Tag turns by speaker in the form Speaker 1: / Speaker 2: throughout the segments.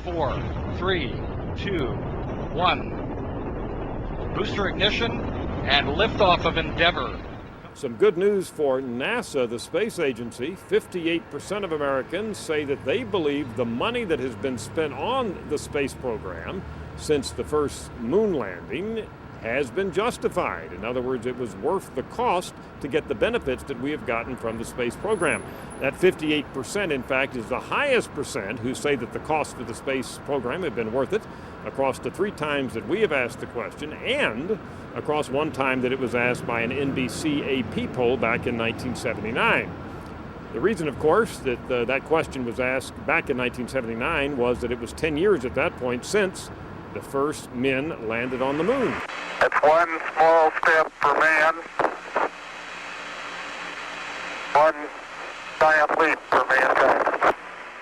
Speaker 1: 4, 3, 2, 1. Booster ignition and liftoff of Endeavour.
Speaker 2: Some good news for NASA, the space agency. 58% of Americans say that they believe the money that has been spent on the space program since the first moon landing has been justified. In other words, it was worth the cost to get the benefits that we have gotten from the space program. That 58%, in fact, is the highest percent who say that the cost of the space program have been worth it, across the 3 times that we have asked the question, and across one time that it was asked by an NBC AP poll back in 1979. The reason, of course, that that question was asked back in 1979 was that it was 10 years at that point since the first men landed on the moon.
Speaker 3: It's one small step for man, one giant leap for mankind.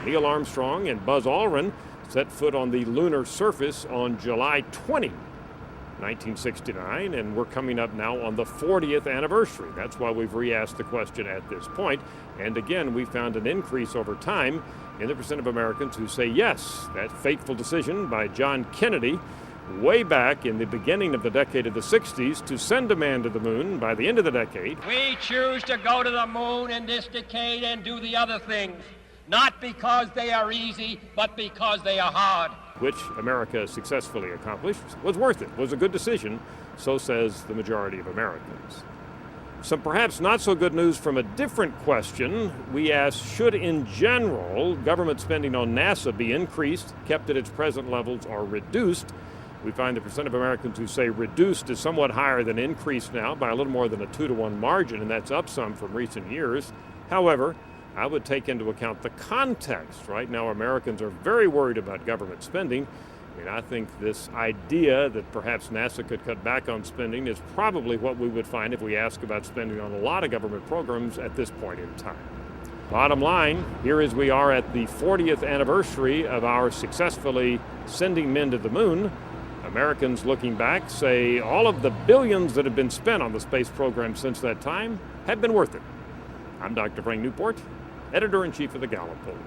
Speaker 2: Neil Armstrong and Buzz Aldrin set foot on the lunar surface on July 20, 1969, and we're coming up now on the 40th anniversary. That's why we've re-asked the question at this point. And again, we found an increase over time in the percent of Americans who say yes. That fateful decision by John Kennedy way back in the beginning of the decade of the 60s to send a man to the moon by the end of the decade.
Speaker 4: We choose to go to the moon in this decade and do the other things, not because they are easy, but because they are hard.
Speaker 2: Which America successfully accomplished, was worth it, was a good decision, so says the majority of Americans. Some perhaps not so good news from a different question. We asked, should in general government spending on NASA be increased, kept at its present levels, or reduced? We find the percent of Americans who say reduced is somewhat higher than increased now by a little more than a 2-to-1 margin, and that's up some from recent years. However, I would take into account the context. Right now, Americans are very worried about government spending. I think this idea that perhaps NASA could cut back on spending is probably what we would find if we ask about spending on a lot of government programs at this point in time. Bottom line, here as we are at the 40th anniversary of our successfully sending men to the moon, Americans looking back say all of the billions that have been spent on the space program since that time have been worth it. I'm Dr. Frank Newport, Editor-in-Chief of the Gallup Poll.